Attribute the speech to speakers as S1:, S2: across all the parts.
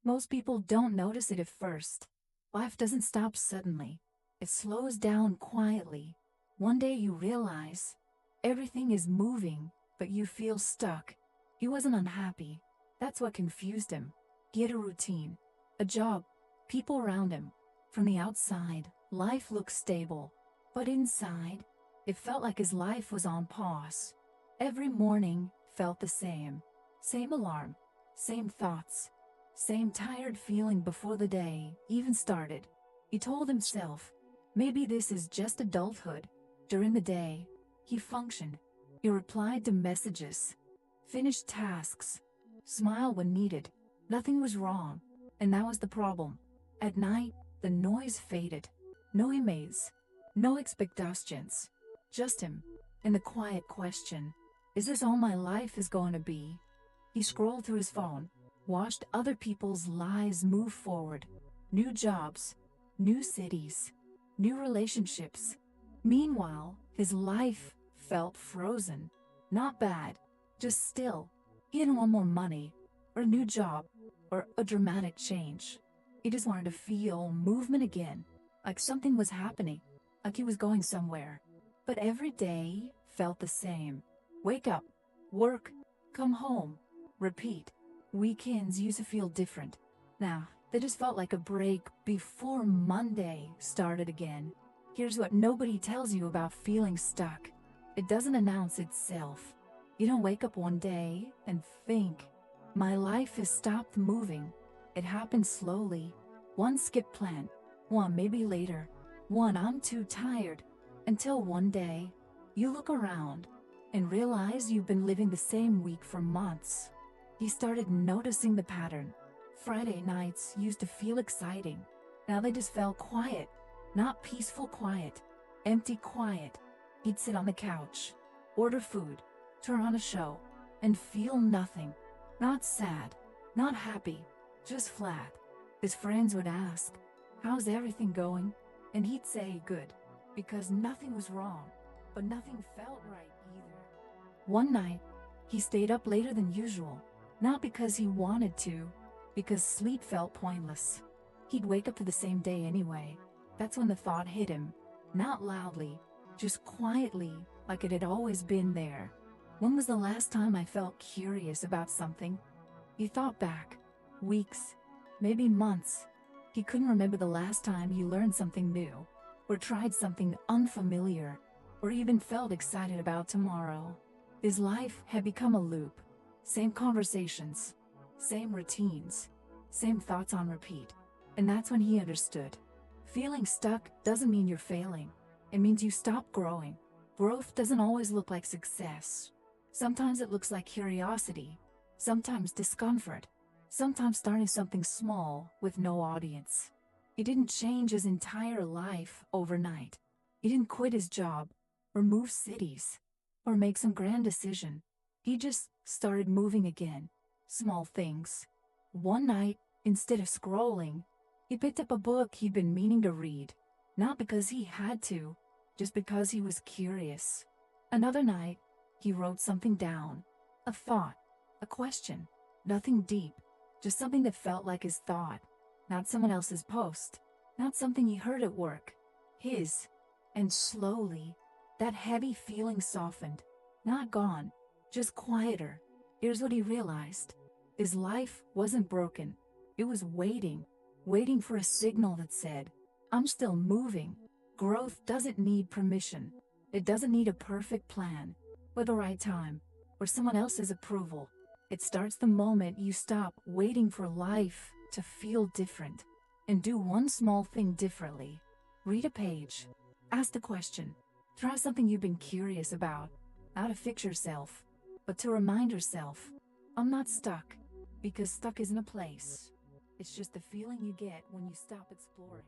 S1: Most people don't notice it at first. Life doesn't stop suddenly. It slows down quietly. One day you realize everything is moving, but you feel stuck. He wasn't unhappy. That's what confused him. He had a routine, a job, people around him. From the outside, life looked stable. But inside, it felt like his life was on pause. Every morning felt the same. Same alarm, same thoughts, same tired feeling before the day even started. He told himself, maybe this is just adulthood. During the day, he functioned. He replied to messages, finished tasks, smiled when needed. Nothing was wrong, and that was the problem. At night, the noise faded. No emails, no expectations, just him, and the quiet question, is this all my life is going to be? He scrolled through his phone, watched other people's lives move forward. New jobs, new cities, new relationships. Meanwhile, his life felt frozen. Not bad, just still. He didn't want more money, or a new job, or a dramatic change. He just wanted to feel movement again, like something was happening, like he was going somewhere. But every day felt the same. Wake up, work, come home, repeat. Weekends used to feel different. Now, they just felt like a break before Monday started again. Here's what nobody tells you about feeling stuck. It doesn't announce itself. You don't wake up one day and think, my life has stopped moving. It happens slowly. One skip plan, one maybe later, one I'm too tired. Until one day, you look around and realize you've been living the same week for months. He started noticing the pattern. Friday nights used to feel exciting. Now they just felt quiet. Not peaceful quiet, empty quiet. He'd sit on the couch, order food, turn on a show, and feel nothing. Not sad, not happy, just flat. His friends would ask, how's everything going? And he'd say good, because nothing was wrong, but nothing felt right either. One night, he stayed up later than usual, not because he wanted to, because sleep felt pointless. He'd wake up to the same day anyway. That's when the thought hit him, not loudly, just quietly, like it had always been there. When was the last time I felt curious about something? He thought back. Weeks, maybe months. He couldn't remember the last time he learned something new, or tried something unfamiliar, or even felt excited about tomorrow. His life had become a loop. Same conversations, same routines, same thoughts on repeat. And that's when he understood. Feeling stuck doesn't mean you're failing. It means you stop growing. Growth doesn't always look like success. Sometimes it looks like curiosity, sometimes discomfort, sometimes starting something small with no audience. He didn't change his entire life overnight. He didn't quit his job, or move cities, or make some grand decision. He just started moving again. Small things. One night, instead of scrolling, he picked up a book he'd been meaning to read, not because he had to, just because he was curious. Another night, he wrote something down, a thought, a question, nothing deep, just something that felt like his thought, not someone else's post, not something he heard at work, his. And slowly, that heavy feeling softened, not gone, just quieter. Here's what he realized. His life wasn't broken, it was waiting for a signal that said, I'm still moving. Growth doesn't need permission. It doesn't need a perfect plan, or the right time, or someone else's approval. It starts the moment you stop waiting for life to feel different, and do one small thing differently. Read a page, ask a question, try something you've been curious about, not to fix yourself, but to remind yourself, I'm not stuck, because stuck isn't a place. It's just the feeling you get when you stop exploring.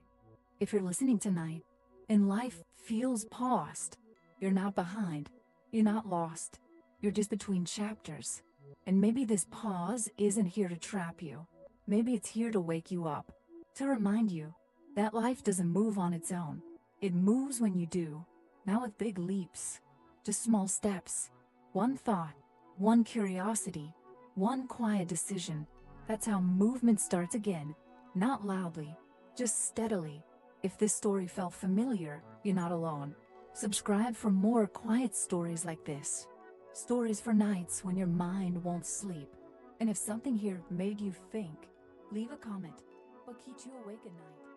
S1: If you're listening tonight, and life feels paused, you're not behind, you're not lost, you're just between chapters. And maybe this pause isn't here to trap you. Maybe it's here to wake you up, to remind you that life doesn't move on its own. It moves when you do, not with big leaps, just small steps. One thought, one curiosity, one quiet decision. That's how movement starts again, not loudly, just steadily. If this story felt familiar, you're not alone. Subscribe for more quiet stories like this. Stories for nights when your mind won't sleep. And if something here made you think, leave a comment. What keeps you awake at night?